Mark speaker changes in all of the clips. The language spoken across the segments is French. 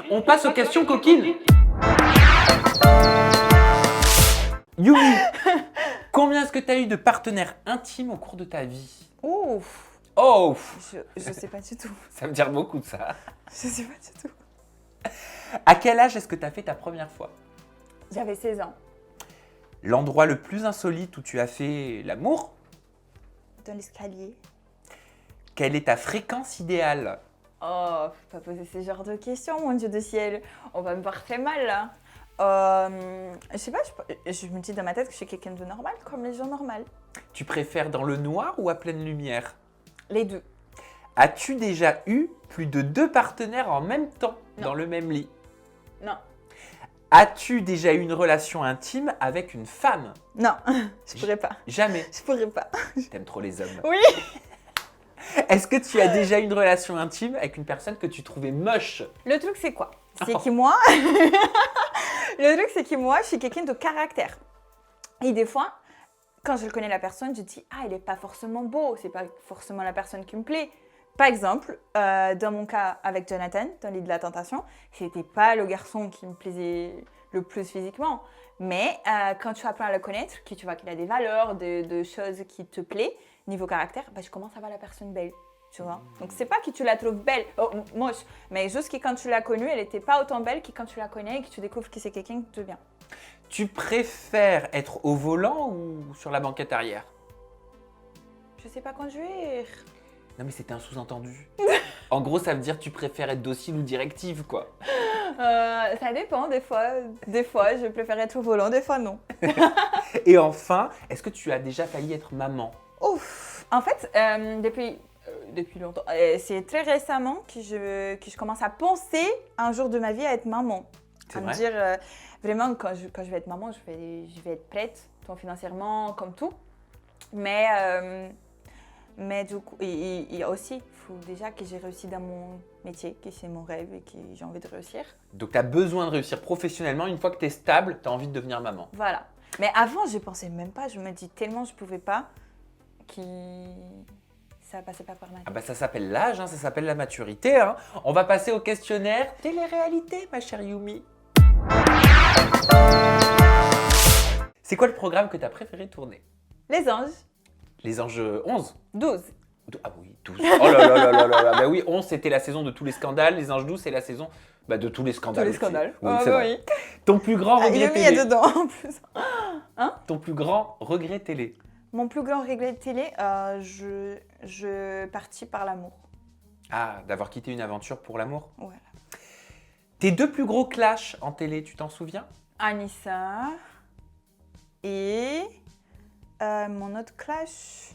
Speaker 1: On passe aux questions coquines. Yumi, combien est-ce que tu as eu de partenaires intimes au cours de ta vie?
Speaker 2: Ouf,
Speaker 1: Oh,
Speaker 2: je sais pas du tout.
Speaker 1: ça me dit beaucoup de ça.
Speaker 2: Je sais pas du tout.
Speaker 1: À quel âge est-ce que tu as fait ta première fois?
Speaker 2: J'avais 16 ans.
Speaker 1: L'endroit le plus insolite où tu as fait l'amour?
Speaker 2: Dans l'escalier.
Speaker 1: Quelle est ta fréquence idéale?
Speaker 2: Oh, faut pas poser ce genre de questions, mon Dieu du ciel. On va me voir très mal là. Je sais pas, je me dis dans ma tête que je suis quelqu'un de normal, comme les gens normaux.
Speaker 1: Tu préfères dans le noir ou à pleine lumière?
Speaker 2: Les deux.
Speaker 1: As-tu déjà eu plus de 2 partenaires en même temps
Speaker 2: Non.
Speaker 1: dans le même lit?
Speaker 2: Non.
Speaker 1: As-tu déjà eu une relation intime avec une femme?
Speaker 2: Non, je pourrais pas.
Speaker 1: Jamais.
Speaker 2: Je pourrais pas.
Speaker 1: T'aimes trop les hommes.
Speaker 2: Oui.
Speaker 1: Est-ce que tu as déjà eu une relation intime avec une personne que tu trouvais moche?
Speaker 2: Le truc, c'est quoi? C'est
Speaker 1: Oh.
Speaker 2: que moi, le truc, c'est que moi, je suis quelqu'un de caractère. Et des fois, quand je connais la personne, je dis ah, il est pas forcément beau, c'est pas forcément la personne qui me plaît. Par exemple, dans mon cas avec Jonathan, dans l'île de la tentation, c'était pas le garçon qui me plaisait le plus physiquement. Mais quand tu apprends à le connaître, que tu vois qu'il a des valeurs, de choses qui te plaisent, niveau caractère, bah, je commence à voir la personne belle. Tu vois. Donc c'est pas que tu la trouves belle, moche, mais juste que quand tu l'as connue, elle était pas autant belle que quand tu la connais et que tu découvres que c'est quelqu'un de bien.
Speaker 1: Tu préfères être au volant ou sur la banquette arrière?
Speaker 2: Je sais pas conduire.
Speaker 1: Non mais c'était un sous-entendu. En gros, ça veut dire tu préfères être docile ou directive, quoi.
Speaker 2: Ça dépend, des fois. Des fois, je préfère être au volant, des fois non.
Speaker 1: Et enfin, est-ce que tu as déjà failli être maman?
Speaker 2: Ouf. En fait, depuis longtemps, c'est très récemment que je commence à penser un jour de ma vie à être maman.
Speaker 1: C'est
Speaker 2: À me
Speaker 1: vrai?
Speaker 2: dire, vraiment, quand je vais être maman, je vais être prête, tant financièrement, comme tout. Mais du coup, et aussi, il faut déjà que j'ai réussi dans mon métier, que c'est mon rêve et que j'ai envie de réussir.
Speaker 1: Donc tu as besoin de réussir professionnellement. Une fois que tu es stable, tu as envie de devenir maman.
Speaker 2: Voilà. Mais avant, je pensais même pas, je me dis tellement je pouvais pas que ça passait pas par ma tête.
Speaker 1: Ah bah ça s'appelle l'âge, hein, ça s'appelle la maturité. Hein. On va passer au questionnaire télé-réalité, ma chère Yumi. C'est quoi le programme que tu as préféré tourner?
Speaker 2: Les anges,
Speaker 1: Les Anges 11?
Speaker 2: 12.
Speaker 1: Ah oui, 12. Oh là là là là là là. Bah oui, 11 c'était la saison de tous les scandales. Les Anges 12 c'est la saison de tous les scandales.
Speaker 2: Tous les
Speaker 1: aussi.
Speaker 2: scandales.
Speaker 1: Oui,
Speaker 2: Ah
Speaker 1: c'est
Speaker 2: bah
Speaker 1: vrai.
Speaker 2: oui.
Speaker 1: Ton plus grand regret
Speaker 2: Yumi est
Speaker 1: télé.
Speaker 2: dedans en plus.
Speaker 1: Ton plus grand regret télé.
Speaker 2: Mon plus grand regret de télé, je partis par l'amour.
Speaker 1: Ah, d'avoir quitté une aventure pour l'amour.
Speaker 2: Voilà.
Speaker 1: Tes 2 plus gros clashs en télé, tu t'en souviens?
Speaker 2: Anissa et mon autre clash,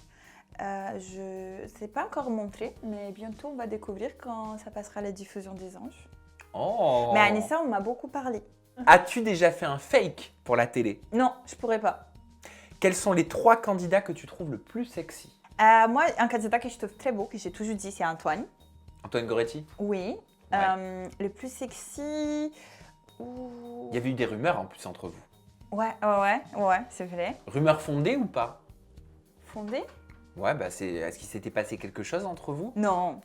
Speaker 2: je ne sais pas encore montré, mais bientôt on va découvrir quand ça passera à la diffusion des anges.
Speaker 1: Oh.
Speaker 2: Mais Anissa, on m'a beaucoup parlé.
Speaker 1: As-tu déjà fait un fake pour la télé?
Speaker 2: Non, je pourrais pas.
Speaker 1: Quels sont les 3 candidats que tu trouves le plus sexy?
Speaker 2: Moi, un candidat que je trouve très beau, que j'ai toujours dit, c'est Antoine.
Speaker 1: Antoine Goretti?
Speaker 2: Oui.
Speaker 1: Ouais.
Speaker 2: Le plus sexy.
Speaker 1: Il y avait eu des rumeurs en plus entre vous.
Speaker 2: Ouais, c'est vrai.
Speaker 1: Rumeurs fondées ou pas?
Speaker 2: Fondé?
Speaker 1: Ouais, bah est-ce qu'il s'était passé quelque chose entre vous?
Speaker 2: Non.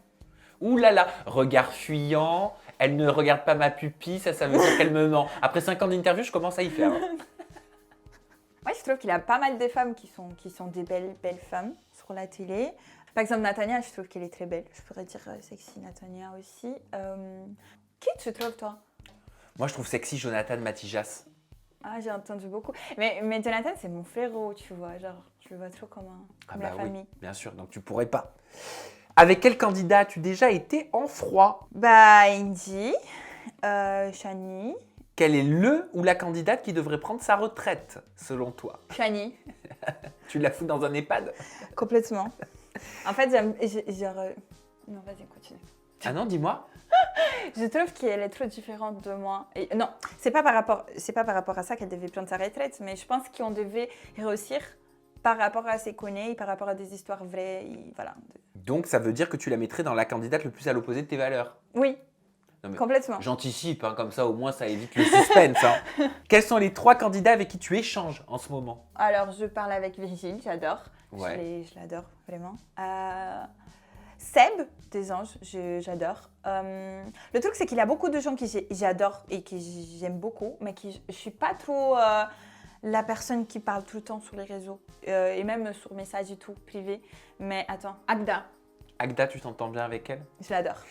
Speaker 1: Ouh là là, regard fuyant, elle ne regarde pas ma pupille, ça veut dire qu'elle me ment. Après 5 ans d'interview, je commence à y faire. Hein.
Speaker 2: Moi, je trouve qu'il y a pas mal de femmes qui sont des belles femmes sur la télé. Par exemple, Natania, je trouve qu'elle est très belle. Je pourrais dire sexy Natania aussi. Qui tu trouves, toi?
Speaker 1: Moi, je trouve sexy Jonathan Matijas.
Speaker 2: Ah, j'ai entendu beaucoup. Mais Jonathan, c'est mon frérot, tu vois. Genre, je le vois trop comme la famille.
Speaker 1: Oui, bien sûr, donc tu pourrais pas. Avec quel candidat as-tu déjà été en froid?
Speaker 2: Bah, Indy, Shani.
Speaker 1: Quel est le ou la candidate qui devrait prendre sa retraite, selon toi?
Speaker 2: Shani,
Speaker 1: Tu la fous dans un EHPAD?
Speaker 2: complètement. En fait, non, vas-y, continue.
Speaker 1: Ah non, dis-moi.
Speaker 2: Je trouve qu'elle est trop différente de moi. Et, non, c'est pas par rapport à ça qu'elle devait prendre sa retraite, mais je pense qu'on devait réussir par rapport à ses connus, par rapport à des histoires vraies, et voilà.
Speaker 1: Donc ça veut dire que tu la mettrais dans la candidate le plus à l'opposé de tes valeurs.
Speaker 2: Oui,
Speaker 1: Non, mais
Speaker 2: complètement.
Speaker 1: j'anticipe, hein, comme ça au moins ça évite le suspense. Hein. Quels sont les 3 candidats avec qui tu échanges en ce moment?
Speaker 2: Alors, je parle avec Virgile, j'adore.
Speaker 1: Ouais.
Speaker 2: Je l'adore, vraiment. Seb, des anges, j'adore. Le truc, c'est qu'il y a beaucoup de gens que j'adore et que j'aime beaucoup, mais je suis pas trop la personne qui parle tout le temps sur les réseaux et même sur messages et tout, privé. Mais attends, Agda,
Speaker 1: Agda, tu t'entends bien avec elle?
Speaker 2: je l'adore.